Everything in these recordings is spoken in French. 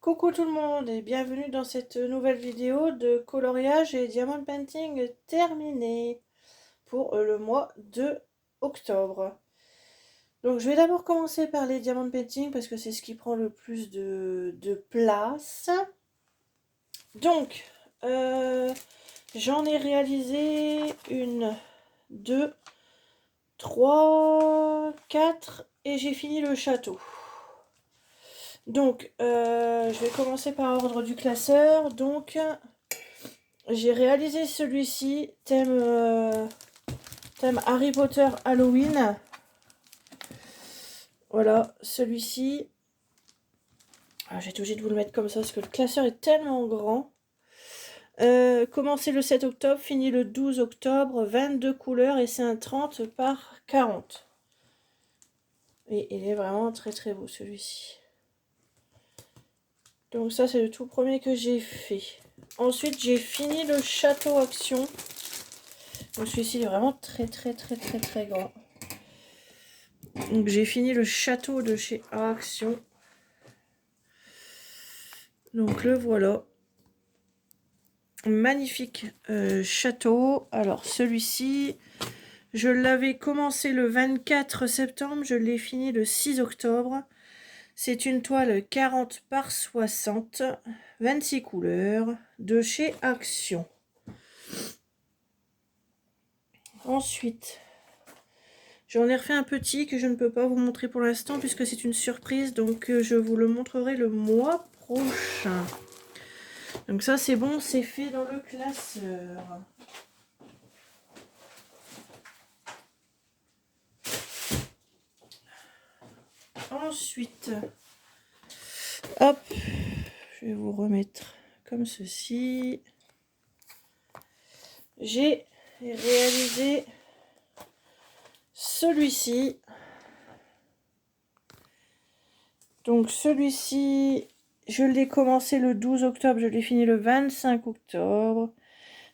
Coucou tout le monde et bienvenue dans cette nouvelle vidéo de coloriage et diamond painting terminé pour le mois de octobre. Donc je vais d'abord commencer par les diamond painting parce que c'est ce qui prend le plus de place. Donc j'en ai réalisé une, deux, trois, quatre et j'ai fini le château. Donc, je vais commencer par ordre du classeur. Donc, j'ai réalisé celui-ci, thème Harry Potter Halloween. Voilà, celui-ci. J'ai été obligée de vous le mettre comme ça parce que le classeur est tellement grand. Commencé le 7 octobre, fini le 12 octobre, 22 couleurs et c'est un 30 par 40. Et il est vraiment très très beau celui-ci. Donc ça c'est le tout premier que j'ai fait. Ensuite j'ai fini le château action. Donc celui-ci est vraiment très grand. Donc j'ai fini le château de chez Action. Donc le voilà. Magnifique château. Alors celui-ci, je l'avais commencé le 24 septembre, je l'ai fini le 6 octobre. C'est une toile 40 par 60, 26 couleurs, de chez Action. Ensuite, j'en ai refait un petit que je ne peux pas vous montrer pour l'instant puisque c'est une surprise, donc je vous le montrerai le mois prochain. Donc ça c'est bon, c'est fait dans le classeur. Ensuite, hop, je vais vous remettre comme ceci. J'ai réalisé celui-ci. Donc celui-ci, je l'ai commencé le 12 octobre, je l'ai fini le 25 octobre.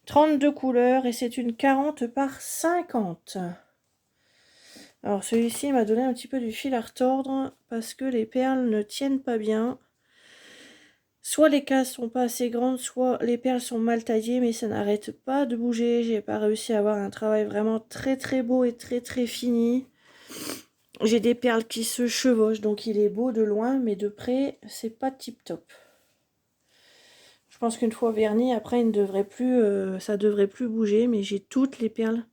32 couleurs et c'est une 40 par 50. Alors celui-ci m'a donné un petit peu du fil à retordre parce que les perles ne tiennent pas bien. Soit les cases sont pas assez grandes, soit les perles sont mal taillées, mais ça n'arrête pas de bouger. J'ai pas réussi à avoir un travail vraiment très beau et très fini. J'ai des perles qui se chevauchent, donc il est beau de loin, mais de près, c'est pas tip top. Je pense qu'une fois verni, après, il ne devrait plus, ça devrait plus bouger, mais j'ai toutes les perles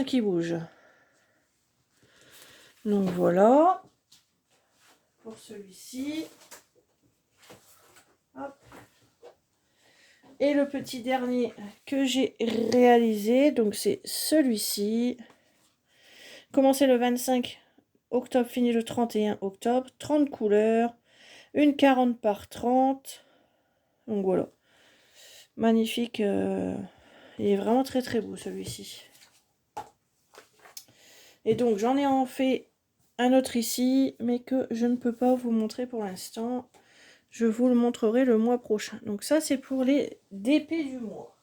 qui bougent. Donc voilà pour celui-ci. Et le petit dernier que j'ai réalisé, donc c'est celui-ci. Commencé le 25 octobre, fini le 31 octobre. 30 couleurs, une 40 par 30. Donc voilà. Magnifique. Il est vraiment très beau celui-ci. Et donc j'en ai en fait un autre ici, mais que je ne peux pas vous montrer pour l'instant. Je vous le montrerai le mois prochain. Donc ça c'est pour les DP du mois.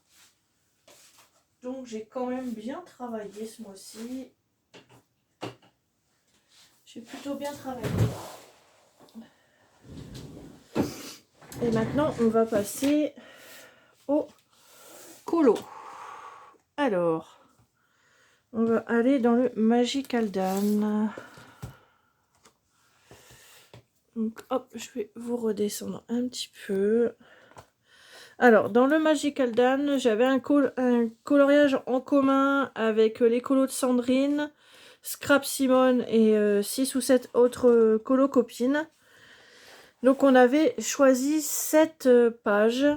Donc j'ai quand même bien travaillé ce mois-ci. J'ai plutôt bien travaillé. Et maintenant on va passer au colo. Alors, on va aller dans le Magical Dan. Donc hop, je vais vous redescendre un petit peu. Alors, dans le Magical Dan, j'avais un coloriage en commun avec les colos de Sandrine, Scrap Simone et 6 ou 7 autres colos copines. Donc, on avait choisi 7 pages.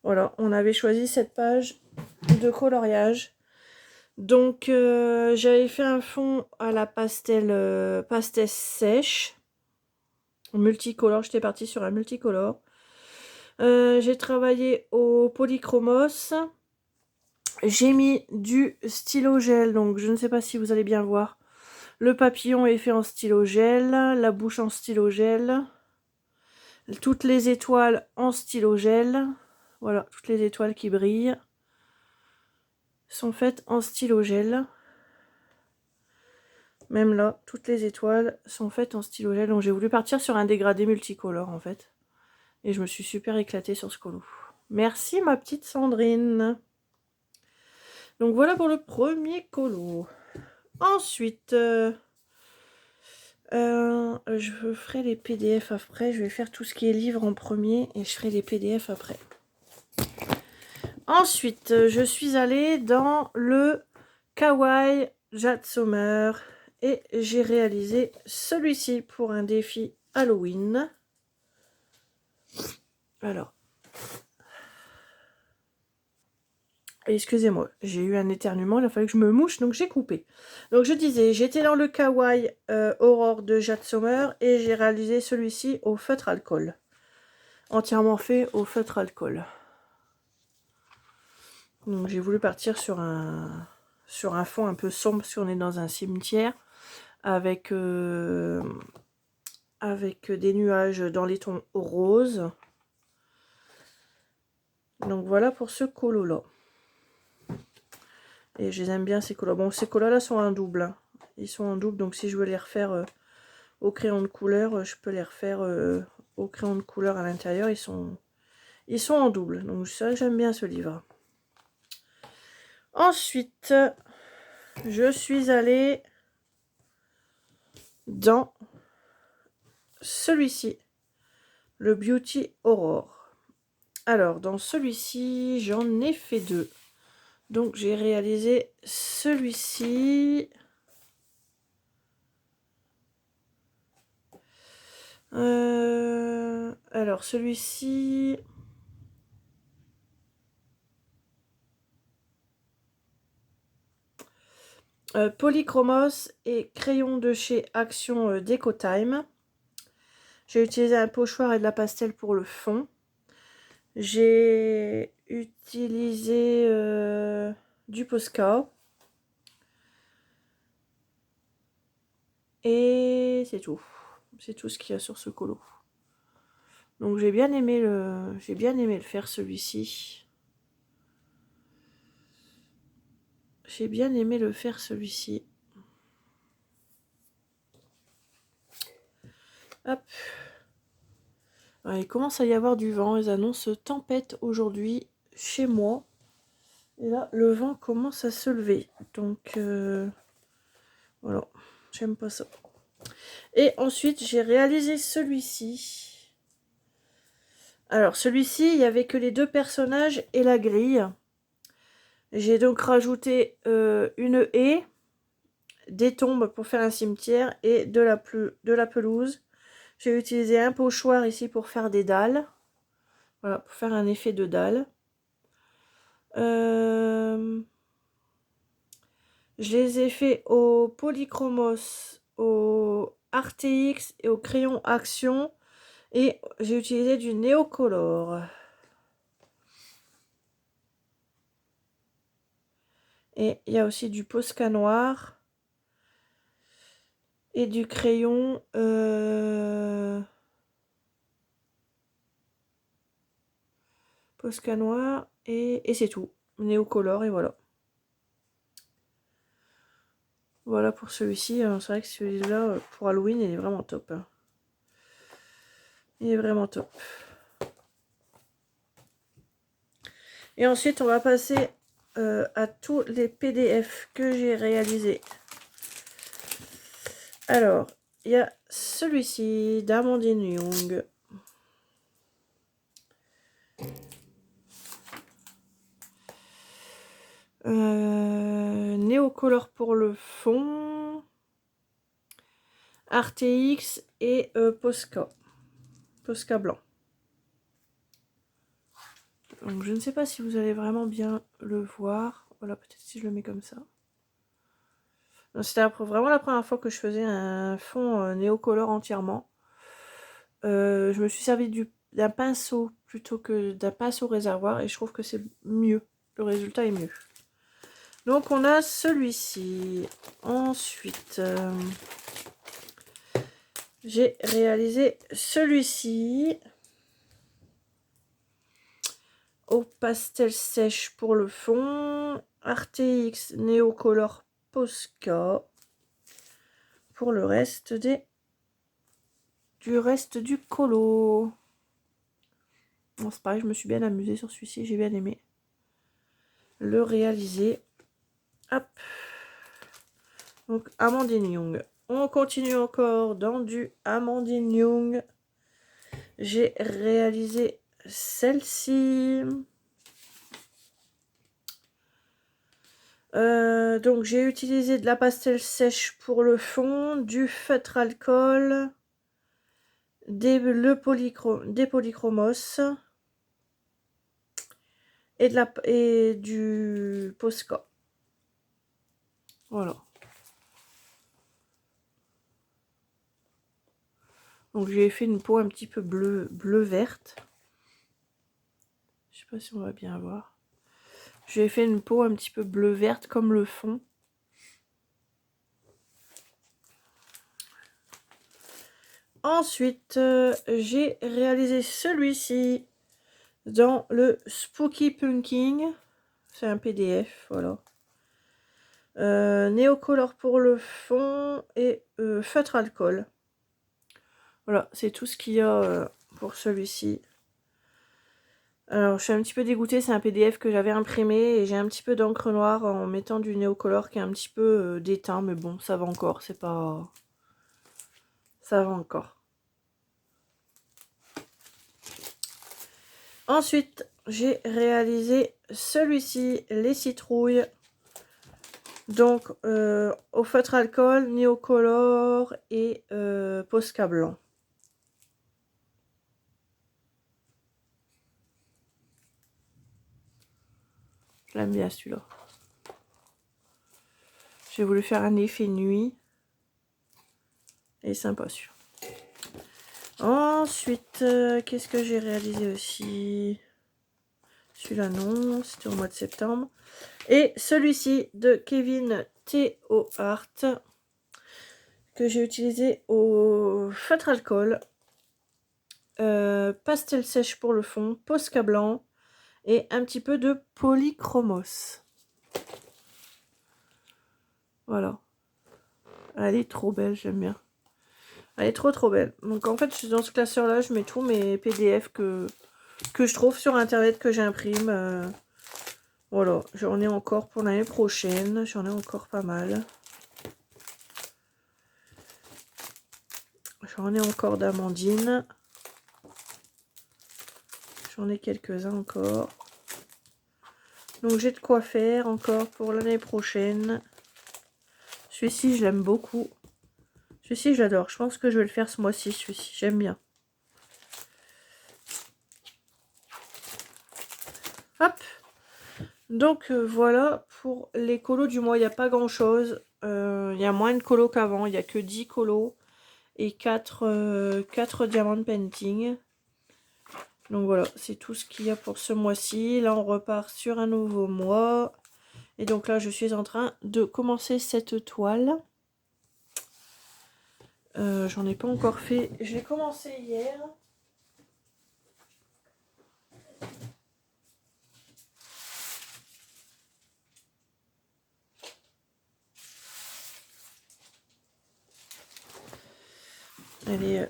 Voilà, on avait choisi 7 pages de coloriage. Donc, j'avais fait un fond à la pastel sèche. Multicolore, j'étais partie sur un multicolore. J'ai travaillé au polychromos. J'ai mis du stylo gel, donc je ne sais pas si vous allez bien voir. Le papillon est fait en stylo gel, la bouche en stylo gel. Toutes les étoiles en stylo gel. Voilà, toutes les étoiles qui brillent sont faites en stylo gel. Même là, toutes les étoiles sont faites en stylo gel. Donc j'ai voulu partir sur un dégradé multicolore en fait. Et je me suis super éclatée sur ce colo. Merci ma petite Sandrine. Donc voilà pour le premier colo. Ensuite, je ferai les PDF après. Je vais faire tout ce qui est livre en premier et je ferai les PDF après. Ensuite, je suis allée dans le Kawaii Jade Sommer et j'ai réalisé celui-ci pour un défi Halloween. Alors, excusez-moi, j'ai eu un éternuement, il a fallu que je me mouche, donc j'ai coupé. Donc je disais, j'étais dans le Kawaii Aurore de Jade Sommer et j'ai réalisé celui-ci au feutre alcool. Entièrement fait au feutre alcool. Donc j'ai voulu partir sur un fond un peu sombre parce qu'on est dans un cimetière avec des nuages dans les tons roses. Donc voilà pour ce colo là. Et je les aime bien ces colas. Bon, ces colas là sont en double. Hein. Ils sont en double, donc si je veux les refaire au crayon de couleur, je peux les refaire au crayon de couleur à l'intérieur. Ils sont en double. Donc c'est vrai que j'aime bien ce livre. Ensuite, je suis allée dans celui-ci, le Beauty Aurore. Alors, dans celui-ci, j'en ai fait deux. Donc, j'ai réalisé celui-ci. Alors, celui-ci... Polychromos et crayon de chez Action Déco Time. J'ai utilisé un pochoir et de la pastel pour le fond. J'ai utilisé du Posca. Et c'est tout. C'est tout ce qu'il y a sur ce colo. Donc j'ai bien aimé le faire celui-ci. J'ai bien aimé le faire celui-ci. Hop. Alors, il commence à y avoir du vent. Ils annoncent tempête aujourd'hui chez moi. Et là, le vent commence à se lever. Donc, voilà. J'aime pas ça. Et ensuite, j'ai réalisé celui-ci. Alors, celui-ci, il n'y avait que les deux personnages et la grille. J'ai donc rajouté une haie, des tombes pour faire un cimetière et de la pelouse. J'ai utilisé un pochoir ici pour faire des dalles. Voilà, pour faire un effet de dalle. Je les ai fait au Polychromos, au RTX et au crayon Action. Et j'ai utilisé du Neocolor. Et il y a aussi du Posca noir. Et du crayon... Posca noir. Et c'est tout. Néocolor et voilà. Voilà pour celui-ci. C'est vrai que celui-là, pour Halloween, il est vraiment top. Hein. Il est vraiment top. Et ensuite, on va passer à tous les PDF que j'ai réalisés. Alors, il y a celui-ci d'Amandine Young. Néocolor pour le fond. RTX et Posca. Posca blanc. Donc je ne sais pas si vous allez vraiment bien le voir. Voilà, peut-être si je le mets comme ça. C'était vraiment la première fois que je faisais un fond néocolor entièrement. Je me suis servi d'un pinceau plutôt que d'un pinceau réservoir et je trouve que c'est mieux. Le résultat est mieux. Donc on a celui-ci. Ensuite, j'ai réalisé celui-ci au pastel sèche pour le fond. RTX Neocolor Posca. pour le reste du reste du colo. Bon, c'est pareil, je me suis bien amusée sur celui-ci, j'ai bien aimé le réaliser. Hop. Donc, Amandine Young. On continue encore dans du Amandine Young. J'ai réalisé celle-ci. Donc, j'ai utilisé de la pastel sèche pour le fond, du feutre alcool, des polychromos et du Posca. Voilà. Donc j'ai fait une peau un petit peu bleu-verte. Je sais pas si on va bien voir. J'ai fait une peau un petit peu bleu-verte comme le fond. Ensuite, j'ai réalisé celui-ci dans le Spooky Punking. C'est un PDF, voilà. Néocolor pour le fond et feutre alcool. Voilà, c'est tout ce qu'il y a pour celui-ci. Alors, je suis un petit peu dégoûtée, c'est un PDF que j'avais imprimé et j'ai un petit peu d'encre noire en mettant du néocolor qui est un petit peu déteint, mais bon, ça va encore, c'est pas... Ça va encore. Ensuite, j'ai réalisé celui-ci, les citrouilles. Donc, au feutre alcool, néocolor et Posca blanc. Je l'aime bien celui-là. J'ai voulu faire un effet nuit. Et sympa celui-là. Ensuite, qu'est-ce que j'ai réalisé aussi? Celui-là, non, c'était au mois de septembre. Et celui-ci de Kevin T.O. Art, que j'ai utilisé au feutre alcool, pastel sèche pour le fond, Posca blanc et un petit peu de polychromos. Voilà. Elle est trop belle, j'aime bien. Elle est trop belle. Donc en fait, dans ce classeur-là, je mets tous mes PDF que je trouve sur internet, que j'imprime. Voilà, j'en ai encore pour l'année prochaine. J'en ai encore pas mal. J'en ai encore d'Amandine. J'en ai quelques-uns encore. Donc j'ai de quoi faire encore pour l'année prochaine. Celui-ci, je l'aime beaucoup. Celui-ci, j'adore. Je pense que je vais le faire ce mois-ci, celui-ci. J'aime bien. Hop. Donc voilà pour les colos du mois. Il n'y a pas grand-chose. Il y a moins de colos qu'avant. Il n'y a que 10 colos et 4 diamants painting. Donc voilà, c'est tout ce qu'il y a pour ce mois-ci. Là, on repart sur un nouveau mois. Et donc là, je suis en train de commencer cette toile. J'en ai pas encore fait. Je l'ai commencé hier.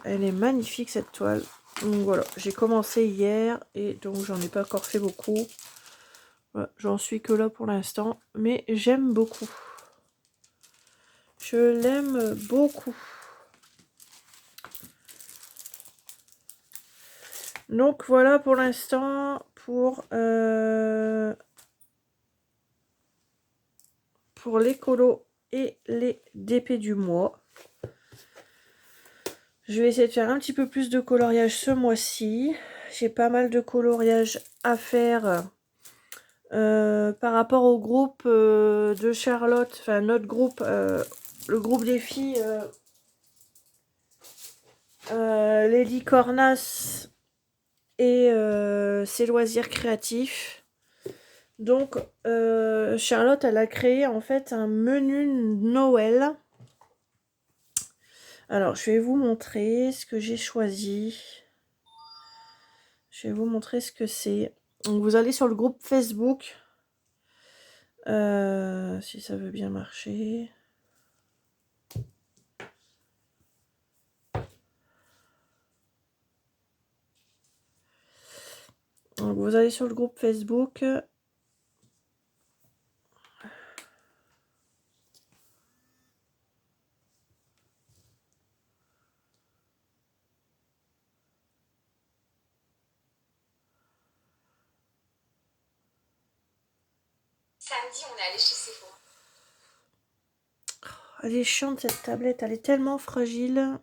Elle est magnifique cette toile. Donc voilà, j'ai commencé hier et donc j'en ai pas encore fait beaucoup. Voilà, j'en suis que là pour l'instant, mais j'aime beaucoup. Je l'aime beaucoup. Donc voilà pour l'instant pour les colos et les DP du mois. Je vais essayer de faire un petit peu plus de coloriage ce mois-ci. J'ai pas mal de coloriage à faire par rapport au groupe de Charlotte, enfin notre groupe, le groupe des filles Lady Cornas et ses loisirs créatifs. Donc Charlotte, elle a créé en fait un menu Noël. Alors je vais vous montrer ce que j'ai choisi. Je vais vous montrer ce que c'est. Donc vous allez sur le groupe Facebook. Si ça veut bien marcher. vous allez sur le groupe Facebook. Samedi, on est allé chez Sephora. Elle est chiante cette tablette, elle est tellement fragile.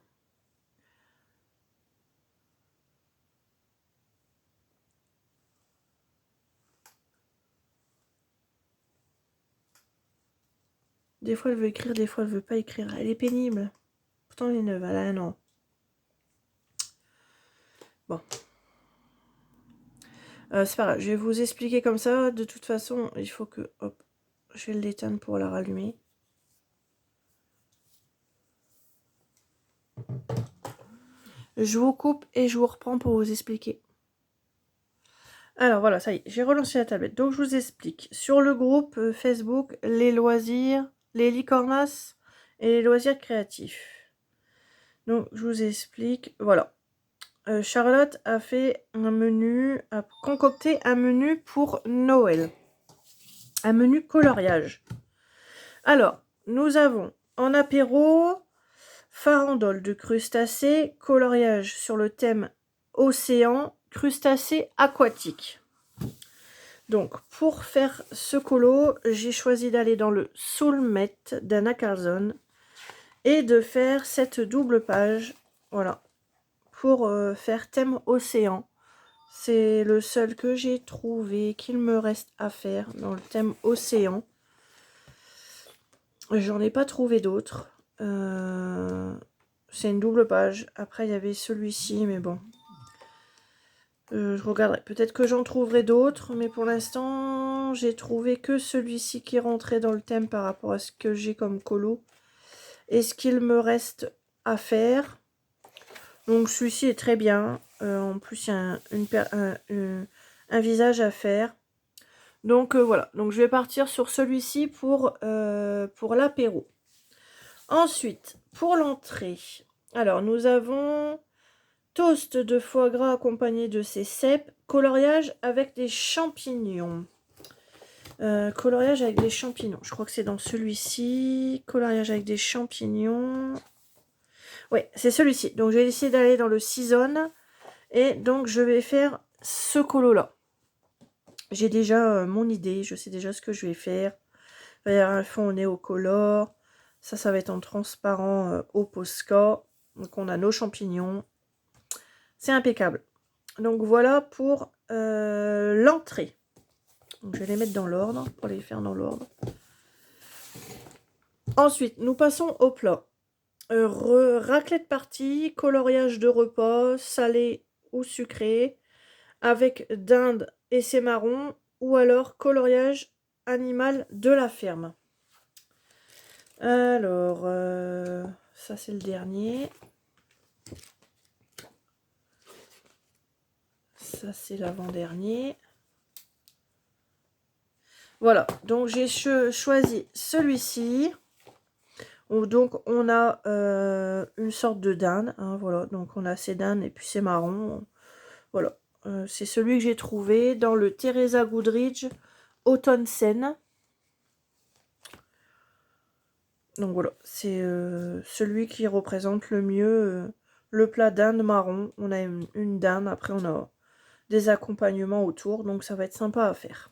Des fois elle veut écrire, des fois elle veut pas écrire. Elle est pénible. Pourtant elle est neuve, elle a un an. Bon. C'est pas grave, je vais vous expliquer comme ça. De toute façon, il faut que... Hop, je vais l'éteindre pour la rallumer. Je vous coupe et je vous reprends pour vous expliquer. Alors voilà, ça y est, j'ai relancé la tablette. Donc je vous explique. Sur le groupe Facebook, les loisirs, les licornas et les loisirs créatifs. Donc je vous explique. Voilà. Charlotte a fait un menu, a concocté un menu pour Noël. Un menu coloriage. Alors, nous avons en apéro farandole de crustacés, coloriage sur le thème océan, crustacés aquatiques. Donc, pour faire ce colo, j'ai choisi d'aller dans le Soulmet d'Anna Carlson et de faire cette double page, voilà, pour faire thème océan. C'est le seul que j'ai trouvé qu'il me reste à faire dans le thème océan. J'en ai pas trouvé d'autres. C'est une double page. Après, il y avait celui-ci, mais bon. Je regarderai. Peut-être que j'en trouverai d'autres, mais pour l'instant, j'ai trouvé que celui-ci qui rentrait dans le thème par rapport à ce que j'ai comme colo. Et ce qu'il me reste à faire. Donc, celui-ci est très bien. En plus, il y a un visage à faire. Donc, voilà. Donc, je vais partir sur celui-ci pour l'apéro. Ensuite, pour l'entrée, alors nous avons toast de foie gras accompagné de ses cèpes, coloriage avec des champignons. Coloriage avec des champignons, je crois que c'est dans celui-ci. Coloriage avec des champignons. Oui, c'est celui-ci. Donc je vais essayer d'aller dans le season. Et donc je vais faire ce colo-là. J'ai déjà mon idée, je sais déjà ce que je vais faire. Il va y avoir un fond néocolore. Ça va être en transparent au Posca. Donc, on a nos champignons. C'est impeccable. Donc, voilà pour l'entrée. Donc, je vais les mettre dans l'ordre pour les faire dans l'ordre. Ensuite, nous passons au plat. Raclette partie, coloriage de repas, salé ou sucré, avec dinde et ses marrons, ou alors coloriage animal de la ferme. Alors, ça c'est le dernier. Ça c'est l'avant-dernier. Voilà, donc j'ai choisi celui-ci. Donc on a une sorte de dinde. Hein, voilà, donc on a ces dindes et puis c'est marron. Voilà, c'est celui que j'ai trouvé dans le Teresa Goodrich Autumn Scène. Donc voilà, c'est celui qui représente le mieux le plat dinde marron. On a une dinde, après on a des accompagnements autour, donc ça va être sympa à faire.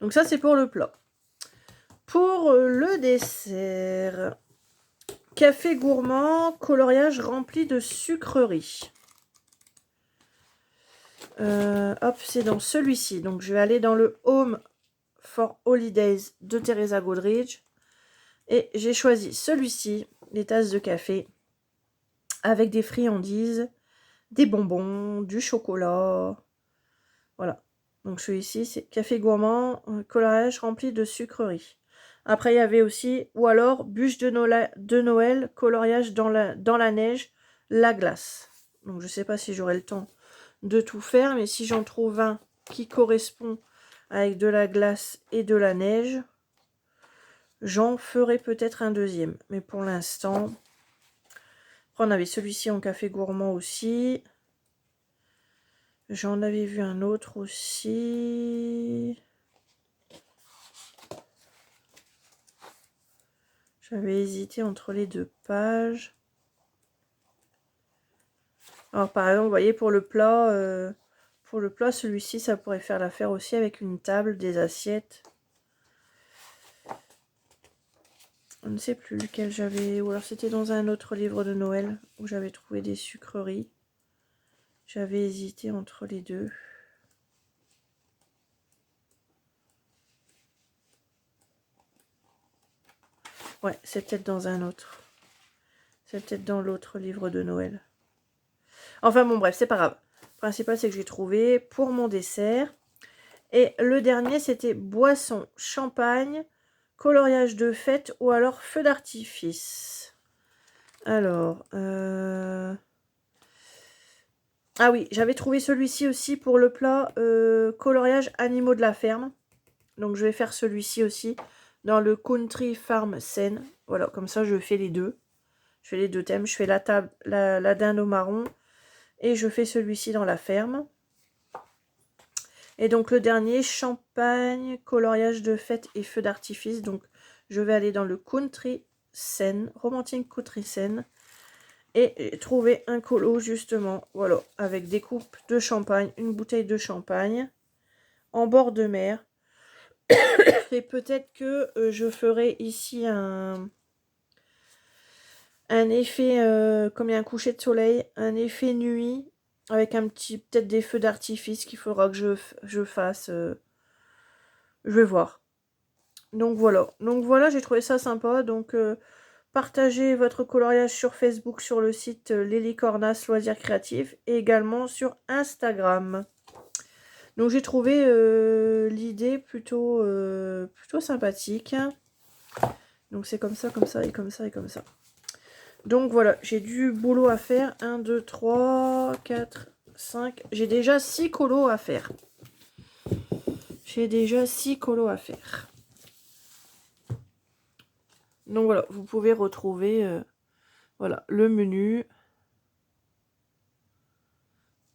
Donc ça c'est pour le plat. Pour le dessert, café gourmand, coloriage rempli de sucreries. Hop, c'est dans celui-ci. Donc je vais aller dans le Home for Holidays de Teresa Goodrich. Et j'ai choisi celui-ci, les tasses de café, avec des friandises, des bonbons, du chocolat. Voilà. Donc celui-ci, c'est café gourmand, coloriage rempli de sucreries. Après, il y avait aussi, ou alors, bûche de Noël, coloriage dans la neige, la glace. Donc je ne sais pas si j'aurai le temps de tout faire, mais si j'en trouve un qui correspond avec de la glace et de la neige, j'en ferai peut-être un deuxième. Mais pour l'instant, on avait celui-ci en café gourmand aussi. J'en avais vu un autre aussi. J'avais hésité entre les deux pages. Alors par exemple, vous voyez, pour le plat, celui-ci, ça pourrait faire l'affaire aussi avec une table, des assiettes. Je ne sais plus lequel j'avais... Ou alors c'était dans un autre livre de Noël où j'avais trouvé des sucreries. J'avais hésité entre les deux. Ouais, c'est peut-être dans un autre. C'est peut-être dans l'autre livre de Noël. Enfin bon, bref, c'est pas grave. Le principal, c'est que j'ai trouvé pour mon dessert. Et le dernier, c'était boisson, champagne, coloriage de fête ou alors feu d'artifice. Alors, ah oui, j'avais trouvé celui-ci aussi pour le plat coloriage animaux de la ferme. Donc je vais faire celui-ci aussi dans le Country Farm Scène. Voilà, comme ça je fais les deux. Je fais les deux thèmes. Je fais la table, la dinde au marron. Et je fais celui-ci dans la ferme. Et donc le dernier, champagne, coloriage de fête et feu d'artifice. Donc je vais aller dans le Country Scène, Romantic Country Scène. Et trouver un colo justement, voilà, avec des coupes de champagne, une bouteille de champagne, en bord de mer. Et peut-être que je ferai ici un effet, comme il y a un coucher de soleil, un effet nuit, avec un petit, peut-être des feux d'artifice qu'il faudra que je fasse. Je vais voir. Donc voilà, j'ai trouvé ça sympa. Donc partagez votre coloriage sur Facebook, sur le site Lélie Cornas Loisirs Créatifs et également sur Instagram. Donc j'ai trouvé l'idée plutôt sympathique. Donc c'est comme ça, comme ça et comme ça et comme ça. Donc voilà, j'ai du boulot à faire. 1, 2, 3, 4, 5. J'ai déjà 6 colos à faire. J'ai déjà 6 colos à faire. Donc voilà, vous pouvez retrouver voilà, le menu.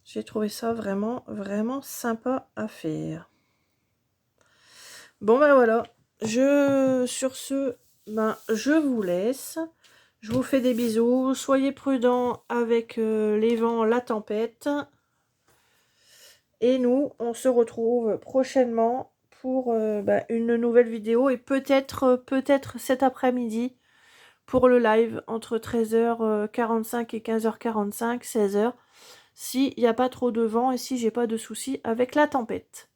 J'ai trouvé ça vraiment, vraiment sympa à faire. Bon ben voilà, sur ce, je vous laisse. Je vous fais des bisous. Soyez prudents avec les vents, la tempête. Et nous, on se retrouve prochainement pour une nouvelle vidéo. Et peut-être cet après-midi pour le live entre 13h45 et 15h45, 16h. S'il n'y a pas trop de vent et si j'ai pas de soucis avec la tempête.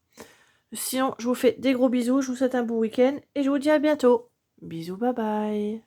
Sinon, je vous fais des gros bisous. Je vous souhaite un bon week-end et je vous dis à bientôt. Bisous, bye bye.